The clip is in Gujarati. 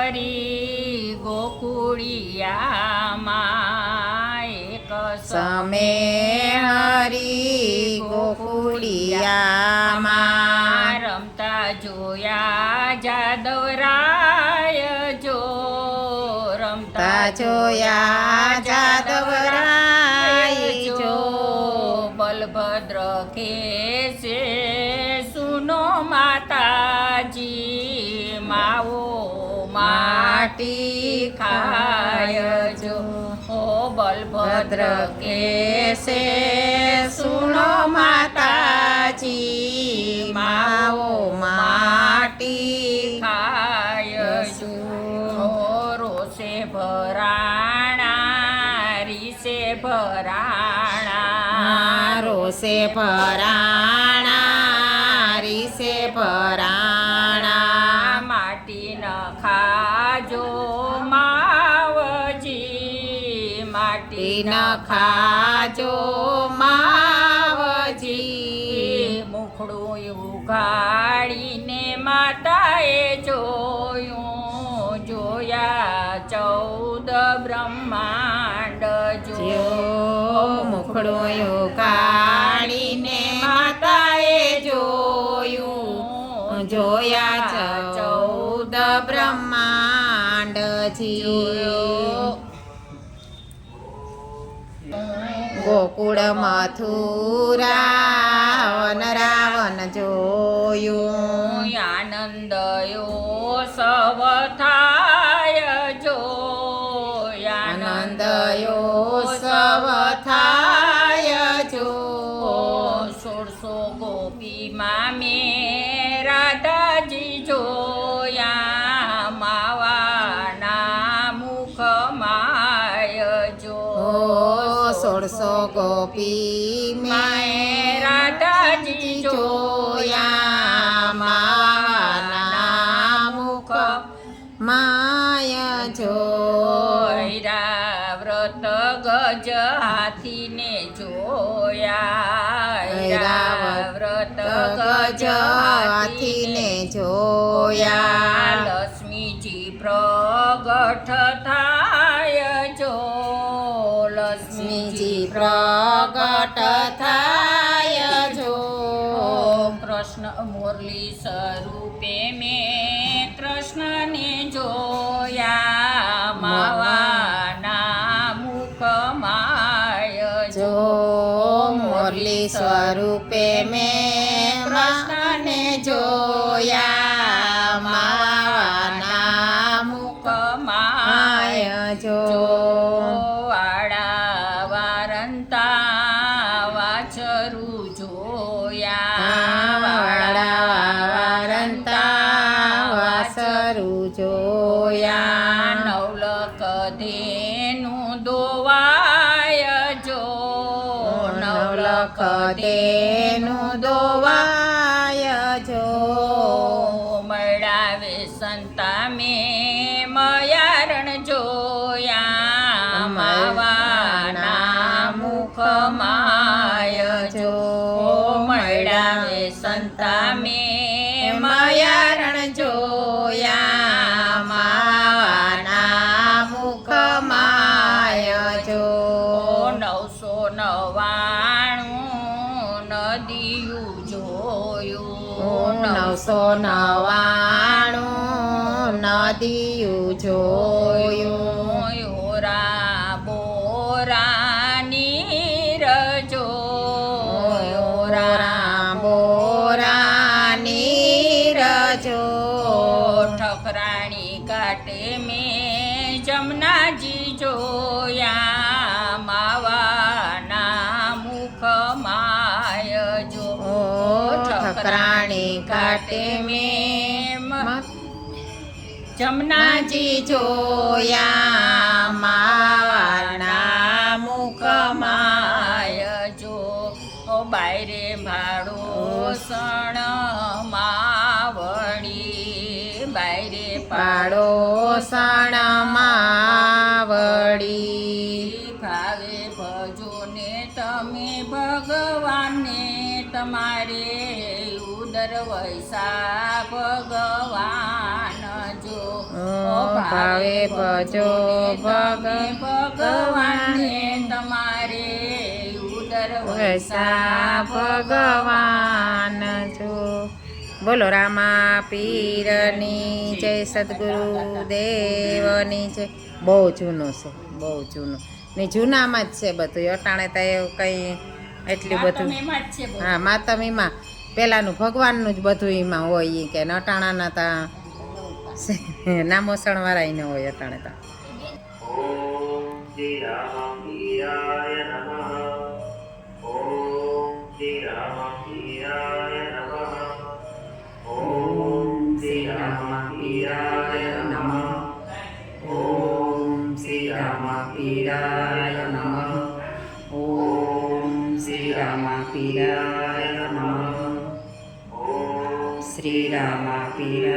હરી ગોકુળિયામાં એક સમે હરી ગોકુળિયામાં રમતા જોયા જાદવરાય જો રમતા જોયા જાદવરાય જો બલભદ્ર કેસે સુનો માતાજી માવો માટી ખાય જો ઓ બલભદ્ર કેસે સુનો માતાજી માવો માટી ખાય જો રોષે ભરાણા રીસે ભરાણા રોષે ભરાણા રીસે ભરાણા માટી ન ખાજો માવજી માટી ન ખાજો માવજી મુખડું ઉઘાડીને માતાએ જોયું જોયા 14 બ્રહ્માંડ જો મુખડું ઉઘાડીને માતાએ જોયું જોયા 14 બ્રહ્માંડજી ગોકુળ મથુરા રાવણ જોયું આનંદયો સવ થાય જો આનંદયો સવ થાય જો 16 ગોપીમાં મેં રાધાજી જોયા માવાના મુખમાય જો 16 ગોપી મેં રાધાજી જોયા માવાના મુખ માય જો વ્રત ગજ હાથીને જોયા વ્રત ગજ હાથીને જોયા લક્ષ્મીજી પ્રગટ થાય જો લક્ષ્મીજી પ્રગટ થાય જો કૃષ્ણ મુરલી સ્વરૂપે મેં કૃષ્ણને જોયા માવાના મુખમાય જો મુરલી સ્વરૂપે મેં કૃષ્ણને જોયા માવાના મુખમાય જો વાડા વારંતા વાછરું જોયા વારંતા વાસરું જોયા નવલક ધેનું દોવાય જો નવલખ દેનું દોવાય જો મળાવે સંતા મેં મયારણ જોયા માવાના મુખમાય જો મળાવે સંતા મેં મયારણ જોયા માવાના મુખમાય જો 999 નદીયું જોયું 999 નદીયું જોયું યોરા બોરા નીર જો યોરા બોરા નીર જો ઠકરાણી કાટે મેં જમનાજી જોયા માવાના મુખમાય જો ઠકરાણી કાટે મેં જમનાજી જોયા માવાના મુખમાય જો બાયરે ભાડો સણ માવડી બાયરે પાડોસણ માવડી ભાવે ભજો ને તમે ભગવાનને તમારે ઉદર વૈસા ભગવાન જો ભાવે ભજો ભગવાનને તમારે ઉદર વૈસા ભગવાન જો. બોલો રામા પીરની જય, સદગુરુ દેવની જય. બહુ જૂનું છે, બહુ જૂનું ને જૂનામાં જ છે બધું. અટાણે તો એવું કંઈ એટલું બધું હા માતમીમાં પેલાનું ભગવાનનું જ બધું એમાં હોય ઈ કે અટાણાના તા નામોસણવાળા ન હોય અટાણે તા. ઓમ શ્રી રામપીરાય નમઃ. ઓમ શ્રી રામપીરાય નમઃ. ઓમ શ્રી રામપીરાય નમઃ. ઓમ શ્રી રામપીરાય નમઃ. ઓમ શ્રી રામપીરાય નમઃ. ઓમ શ્રી રામપીરાય